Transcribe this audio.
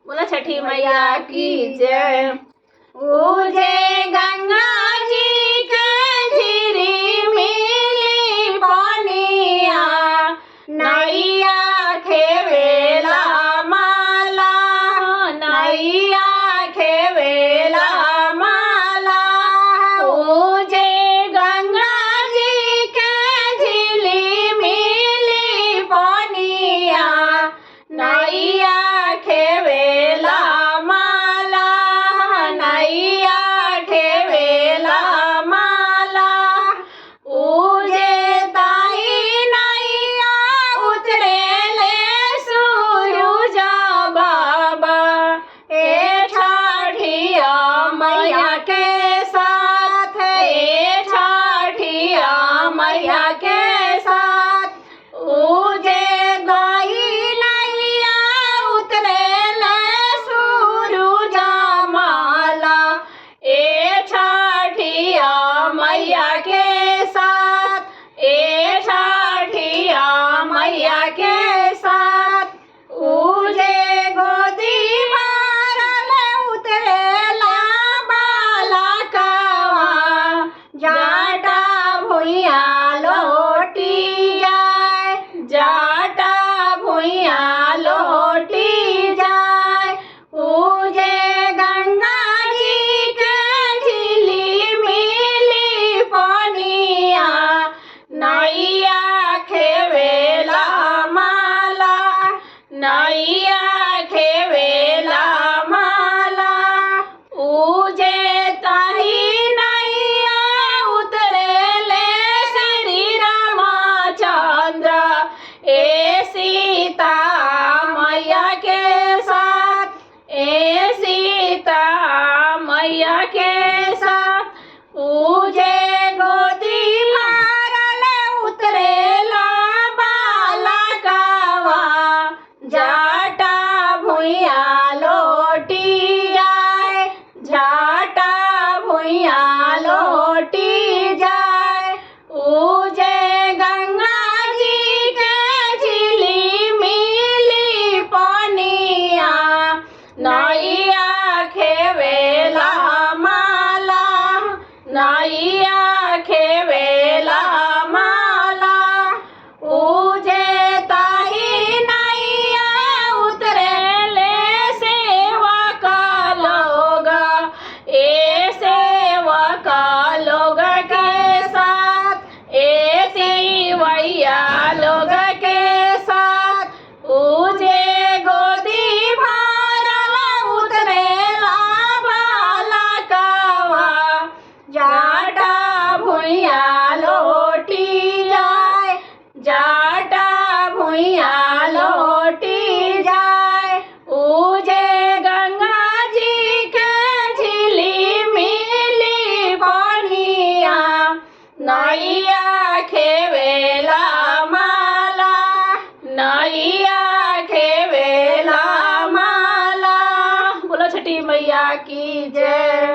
बोला छठी मैया की जय। उजे गंगा जी के झिरी मिली पानिया, नैया खेवेला माला, नैया खेवेला माला। उजे गंगा जी के झिली मिली पानिया, नैया खेवेला माला, नैया खेवेला माला। उजे ताई नैया उतरेले सूरज बाबा, ए छठिया मैया के साथ, ए छठिया मैया के साथ। उजे दाई नैया उतरेले सूरज माला, ए छठिया मैया के साथ, ए छठिया मैया के साथ। उजे गोदी भरल उतरेला बालकवा, जाटा भुइया लोटी जाए, जाटा भुइया लोटी जाए। उजे गंगा जी के झिली मिली पानिया, नैया खेवेला माला, नैया खेवेला माला। उजे ताही नैया उतरेले श्री रामचंद्र, ए सीता मैया के साथ, ए सीता मैया के साथ। उजे गोदी भरल उतरेला बालकवा, जाटा भुइया लोटी जाए, जाटा भुइया लोटी जाए। उजे गंगा जी के झिली मिली पानिया, नैया खेवेला माला, नैया खेवेला माला। उजे ताही नैया उतरेले सेवक लोग, ए सेवक लोग के साथ, ए सेवैया लोग के साथ। उजे गोदी भरल उतरेला बालकवा, जाटा भुइया लोटी जाए, जाटा भुइया लोटी जाए। उजे गंगा जी के झिली मिली पानिया, नैया खेवेला माला, नैया खेवेला माला। बोलो छठी मैया की जय।